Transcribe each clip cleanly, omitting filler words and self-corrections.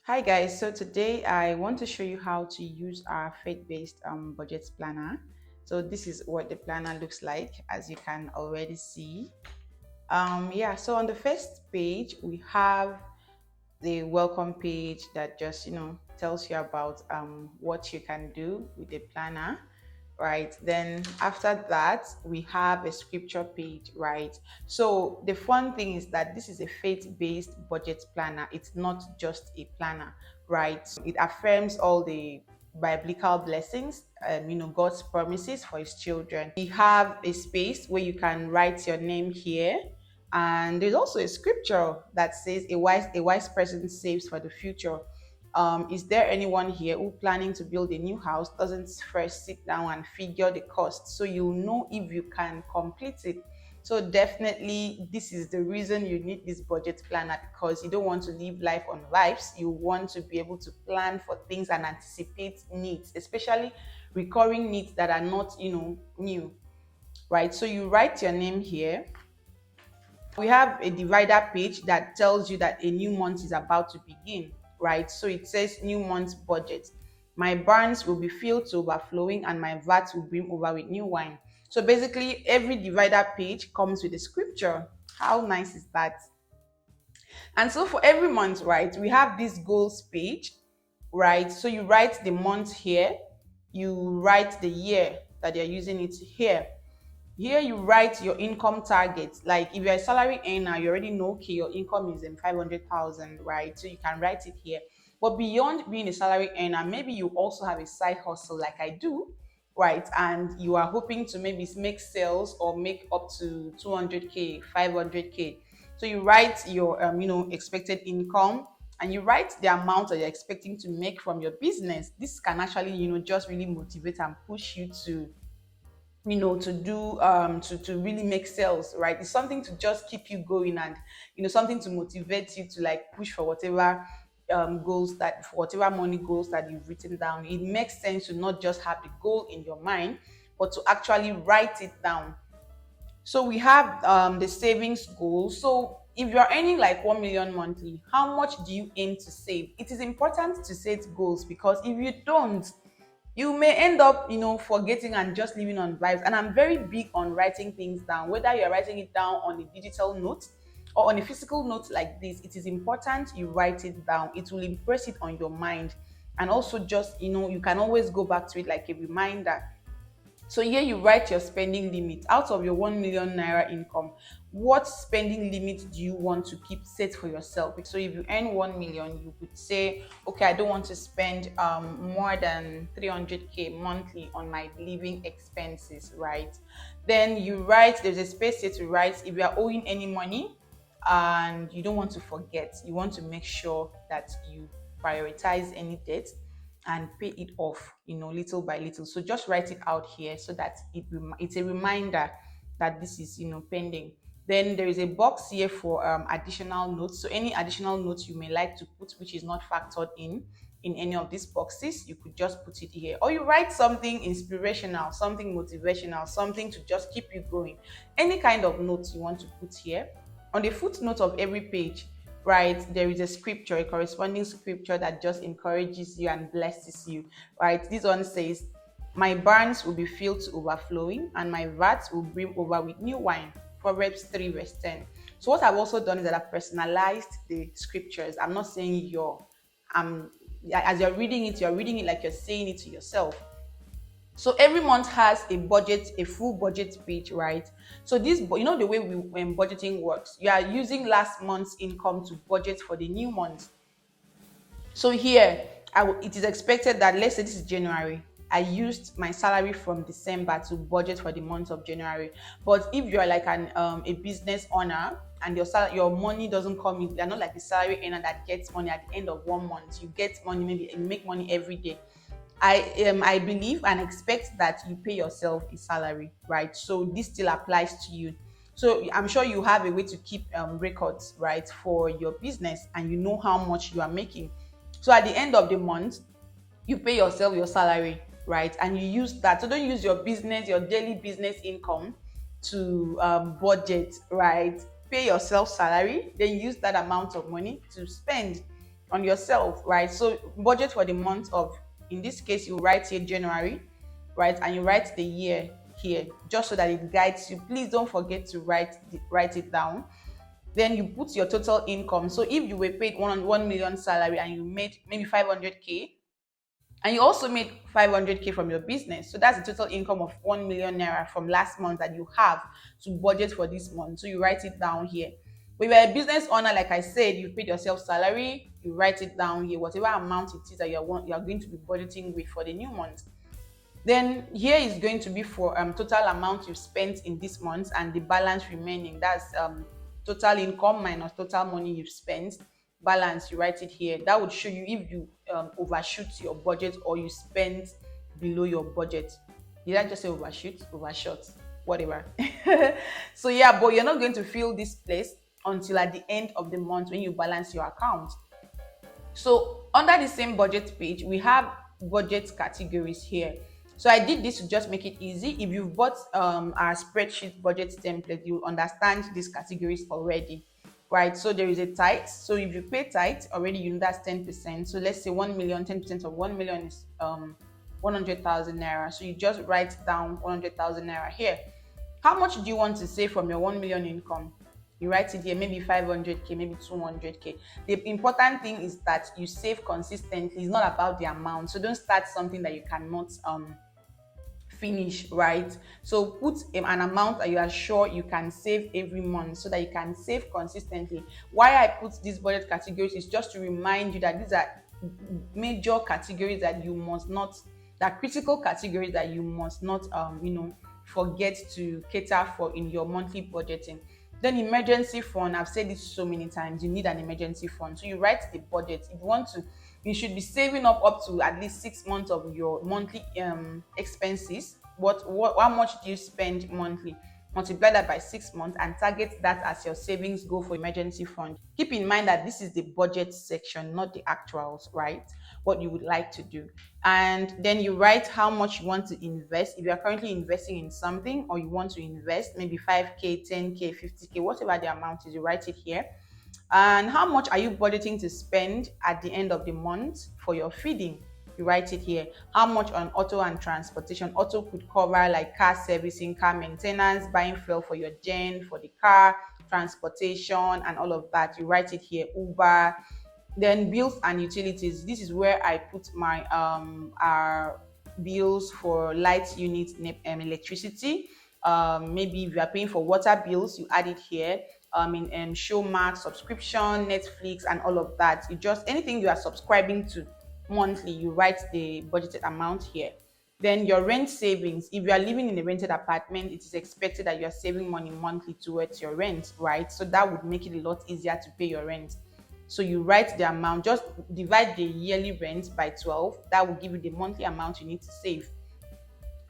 Hi guys, so today I want to show you how to use our faith-based budget planner. So this is what the planner looks like, as you can already see. So on the first page we have the welcome page that just tells you about what you can do with the planner, right? Then after that we have a scripture page, right? So the fun thing is that this is a faith-based budget planner. It's not just a planner, right? It affirms all the biblical blessings, God's promises for his children. We have a space where you can write your name here, and there's also a scripture that says a wise person saves for the future. Is there anyone here who planning to build a new house doesn't first sit down and figure the cost so you know if you can complete it? So definitely this is the reason you need this budget planner, because you don't want to live life on vibes. You want to be able to plan for things and anticipate needs, especially recurring needs that are not new, right? So you write your name here. We have a divider page that tells you that a new month is about to begin, right? So it says new month's budget. My barns will be filled to overflowing and my vats will brim over with new wine. So basically, every divider page comes with a scripture. How nice is that? And so for every month, right, we have this goals page, right? So you write the month here, you write the year that you're using it here. Here you write your income target. Like if you're a salary earner, you already know, okay, your income is in 500,000, right? So you can write it here. But beyond being a salary earner, maybe you also have a side hustle like I do, right? And you are hoping to maybe make sales or make up to 200K, 500K. So you write your, expected income, and you write the amount that you're expecting to make from your business. This can actually, just really motivate and push you to to do to really make sales, right? It's something to just keep you going, and something to motivate you to like push for whatever goals, that for whatever money goals that you've written down. It makes sense to not just have the goal in your mind, but to actually write it down. So we have the savings goal. So if you're earning like 1 million monthly, how much do you aim to save? It is important to set goals, because if you don't, you may end up forgetting and just living on vibes. And I'm very big on writing things down, whether you're writing it down on a digital note or on a physical note like this. It is important you write it down. It will impress it on your mind, and also just you can always go back to it like a reminder. So here you write your spending limit. Out of your 1 million naira income, what spending limit do you want to keep set for yourself? So if you earn 1 million, you could say, okay, I don't want to spend more than 300K monthly on my living expenses, right? Then you write, there's a space here to write if you are owing any money and you don't want to forget, you want to make sure that you prioritize any debt and pay it off, little by little. So just write it out here so that it's a reminder that this is, pending. Then there is a box here for additional notes. So any additional notes you may like to put, which is not factored in any of these boxes, you could just put it here. Or you write something inspirational, something motivational, something to just keep you going. Any kind of notes you want to put here. On the footnote of every page, right, there is a scripture, a corresponding scripture that just encourages you and blesses you, right? This one says, my barns will be filled to overflowing and my vats will brim over with new wine. Proverbs 3 verse 10. So what I've also done is that I've personalized the scriptures. I'm not saying as you're reading it, you're reading it like you're saying it to yourself. So every month has a budget, a full budget page, right? So this, the way when budgeting works, you are using last month's income to budget for the new month. So here, it is expected that, let's say this is January, I used my salary from December to budget for the month of January. But if you're like a business owner and your money doesn't come in, you're not like the salary earner that gets money at the end of one month. You get money, maybe you make money every day. I believe and expect that you pay yourself a salary, right? So this still applies to you. So I'm sure you have a way to keep records, right, for your business, and you know how much you are making. So at the end of the month, you pay yourself your salary, right, and you use that. So don't use your daily business income to budget, right? Pay yourself salary, then use that amount of money to spend on yourself, right? So budget for the month of, in this case, you write here January, right? And you write the year here, just so that it guides you. Please don't forget to write it down. Then you put your total income. So if you were paid 1 million salary and you made maybe 500K, and you also made 500K from your business, so that's the total income of 1 million naira from last month that you have to budget for this month. So you write it down here. When you're a business owner, like I said, you paid yourself salary, you write it down here, whatever amount it is that you're going to be budgeting with for the new month. Then here is going to be for total amount you spent in this month and the balance remaining. That's total income minus total money you've spent. Balance, you write it here. That would show you if you overshoot your budget or you spent below your budget. Did I just say overshoot? Overshot, whatever. So yeah, but you're not going to feel this place until at the end of the month when you balance your account. So under the same budget page, we have budget categories here. So I did this to just make it easy. If you've bought our spreadsheet budget template, you understand these categories already, right? So there is a tithe. So if you pay tithe already, you know that's 10%. So let's say 1 million, 10% of 1 million is 100,000 naira. So you just write down 100,000 naira here. How much do you want to save from your 1 million income? You write it here, maybe 500K, maybe 200K. The important thing is that you save consistently. It's not about the amount. So don't start something that you cannot finish, right? So put an amount that you are sure you can save every month so that you can save consistently. Why I put these budget categories is just to remind you that these are major categories that you must not, that critical categories that you must not forget to cater for in your monthly budgeting. Then emergency fund, I've said this so many times, you need an emergency fund. So you write the budget. If you want to, you should be saving up to at least 6 months of your monthly expenses. How much do you spend monthly? Multiply that by 6 months and target that as your savings goal for emergency fund. Keep in mind that this is the budget section, not the actuals, right? What you would like to do. And then you write how much you want to invest. If you are currently investing in something or you want to invest maybe 5K, 10K, 50K, whatever the amount is, you write it here. And how much are you budgeting to spend at the end of the month for your feeding? You write it here. How much on auto and transportation? Auto could cover like car servicing, car maintenance, buying fuel for your gen, for the car, transportation, and all of that. You write it here. Uber. Then bills and utilities. This is where I put my our bills for light unit, electricity. Maybe if you are paying for water bills, you add it here. In Showmax, subscription, Netflix, and all of that. You just, anything you are subscribing to monthly, you write the budgeted amount here. Then your rent savings. If you are living in a rented apartment, it is expected that you are saving money monthly towards your rent, right? So that would make it a lot easier to pay your rent. So you write the amount, just divide the yearly rent by 12. That will give you the monthly amount you need to save.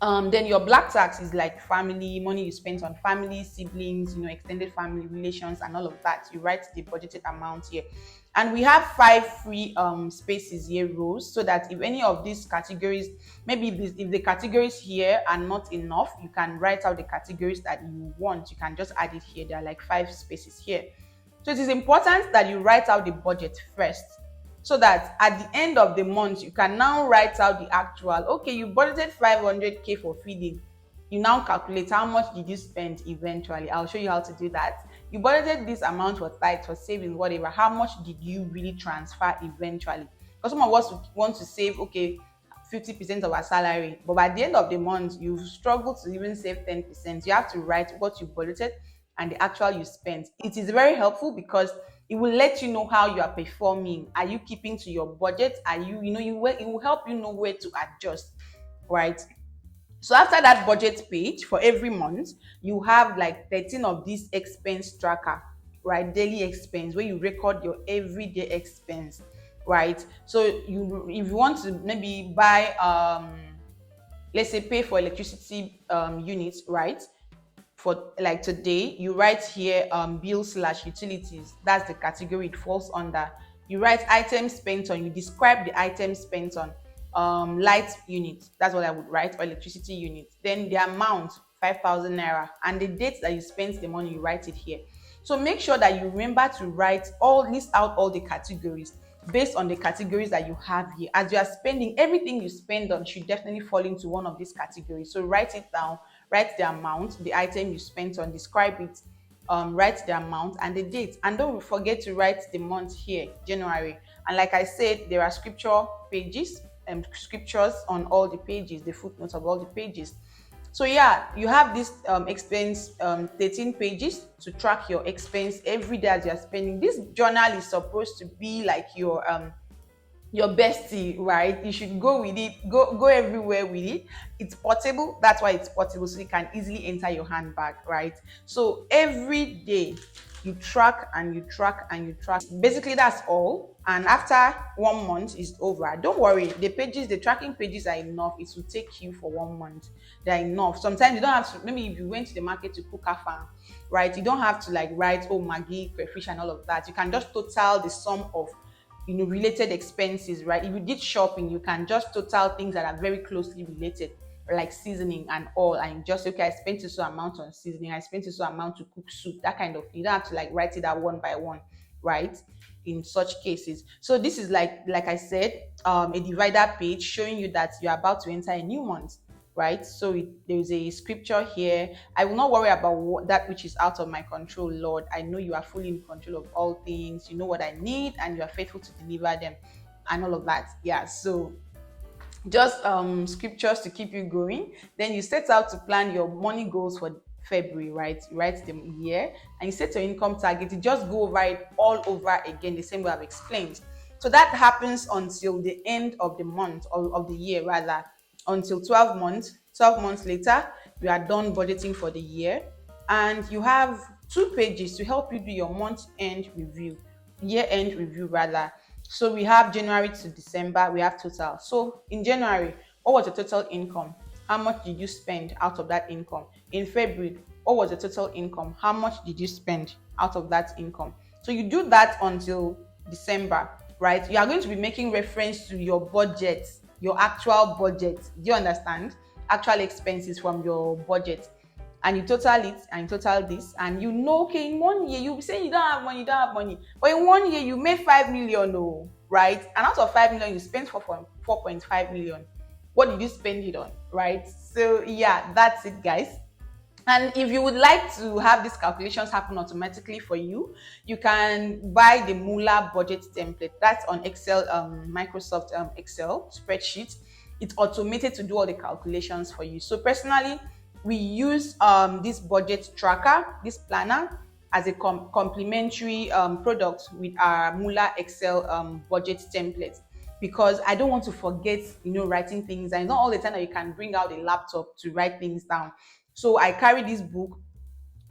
Then your black tax is like family, money you spent on family, siblings, extended family relations, and all of that. You write the budgeted amount here. And we have 5 free spaces here, rows, so that if any of these categories, maybe if the categories here are not enough, you can write out the categories that you want. You can just add it here. There are like 5 spaces here. So it is important that you write out the budget first, so that at the end of the month, you can now write out the actual. Okay, you budgeted 500K for feeding. You now calculate how much did you spend eventually. I'll show you how to do that. You budgeted this amount for tithe, for savings, whatever. How much did you really transfer eventually? Because some of us want to save, 50% of our salary, but by the end of the month, you've struggled to even save 10%. You have to write what you budgeted and the actual you spent. It is very helpful because it will let you know how you are performing. Are you keeping to your budget? Are you, it will help you know where to adjust, right? So after that budget page for every month, you have like 13 of these expense tracker, right? Daily expense, where you record your everyday expense, right? So if you want to maybe buy, let's say pay for electricity units, right? For like today, you write here bill/utilities. That's the category it falls under. You write items spent on. You describe the items spent on. Light unit. That's what I would write, or electricity unit. Then the amount, 5,000 naira, and the date that you spent the money. You write it here. So make sure that you remember to list out all the categories. based on the categories that you have here. As you are spending, everything you spend on should definitely fall into one of these categories. So write it down, write the amount, the item you spent on, describe it, write the amount and the date. And don't forget to write the month here, January. And like I said, there are scripture pages and scriptures on all the pages, the footnotes of all the pages. So yeah, you have this expense 13 pages to track your expense every day as you're spending. This journal is supposed to be like your bestie, right? You should go with it, go everywhere with it. It's portable, that's why it's portable, so you can easily enter your handbag, right? So every day you track and you track and you track. Basically, that's all. And after 1 month is over, don't worry, the pages, the tracking pages are enough. It will take you for 1 month. They're enough. Sometimes you don't have to, maybe if you went to the market to cook a farm, right? You don't have to like write, oh, Maggie, crayfish and all of that. You can just total the sum of related expenses, right? If you did shopping, you can just total things that are very closely related, like seasoning and all, and just okay, I spent this amount on seasoning, I spent this amount to cook soup, that kind of thing. You don't have to like write it out one by one, right? In such cases. So this is like I said, a divider page showing you that you're about to enter a new month, right? So there's a scripture here. I will not worry about that which is out of my control, Lord. I know you are fully in control of all things. You know what I need and you are faithful to deliver them and all of that. Yeah, so just scriptures to keep you going. Then you set out to plan your money goals for February, right? You write the year and you set your income target. You just go over it all over again, the same way I've explained. So that happens until the end of the month, or of the year rather, until 12 months. 12 months later, you are done budgeting for the year, and you have 2 pages to help you do your month-end review, year-end review rather. So we have January to December, we have total. So in January, what was the total income? How much did you spend out of that income? In February, what was the total income? How much did you spend out of that income? So you do that until December, right? You are going to be making reference to your budget, your actual budget. Do you understand? Actual expenses from your budget. And you total it and you total this, and you know, okay, in 1 year you'll be saying you don't have money, you don't have money. But in 1 year you made 5 million, oh, right? And out of 5 million, you spent 4.5 million. What did you spend it on, right? So yeah, that's it, guys. And if you would like to have these calculations happen automatically for you, you can buy the Moolah budget template. That's on Excel, Microsoft Excel spreadsheet. It's automated to do all the calculations for you. So personally, we use this budget tracker, this planner, as a complementary product with our Moolah Excel budget template, because I don't want to forget, writing things. And not all the time that you can bring out a laptop to write things down. So I carry this book.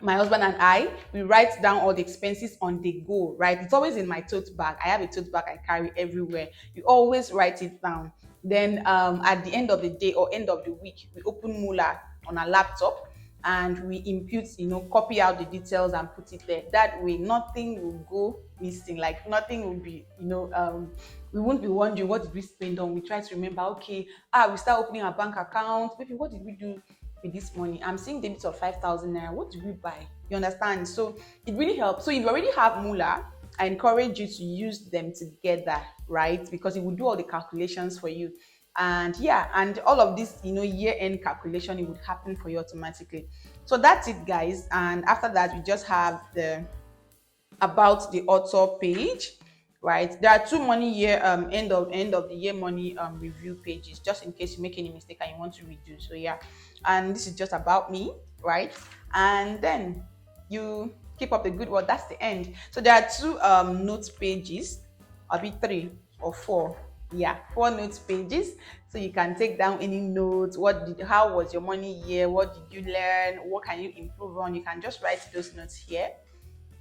My husband and I, we write down all the expenses on the go, right? It's always in my tote bag. I have a tote bag I carry everywhere. You always write it down. Then at the end of the day or end of the week, we open Moolah on a laptop and we impute, copy out the details and put it there. That way, nothing will go missing. Like nothing will be, we won't be wondering what did we spend on. We try to remember, okay, we start opening our bank account. Maybe what did we do with this money? I'm seeing debits of 5,000 naira. What did we buy? You understand? So it really helps. So if you already have Moolah, I encourage you to use them together, right? Because it will do all the calculations for you. And yeah, and all of this, year-end calculation, it would happen for you automatically. So that's it, guys. And after that, we just have the about the author page, right? There are 2 money year end of the year money review pages, just in case you make any mistake and you want to redo. So yeah, and this is just about me, right? And then you keep up the good work. That's the end. So there are 2 notes pages, or be 3 or 4. Yeah, 4 notes pages, so you can take down any notes. How was your money year? What did you learn? What can you improve on? You can just write those notes here,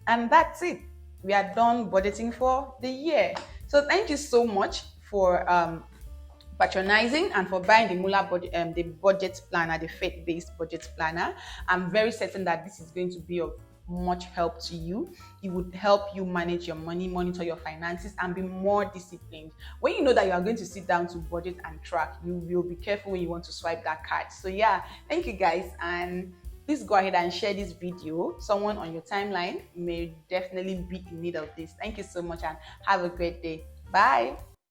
and that's it. We are done budgeting for the year. So thank you so much for patronizing and for buying the Moolah budget, the budget planner, the faith-based budget planner. I'm very certain that this is going to be of much help to you. It would help you manage your money, monitor your finances, and be more disciplined. When you know that you are going to sit down to budget and track, you will be careful when you want to swipe that card. So yeah, thank you, guys, and please go ahead and share this video. Someone on your timeline may definitely be in need of this. Thank you so much and have a great day. Bye.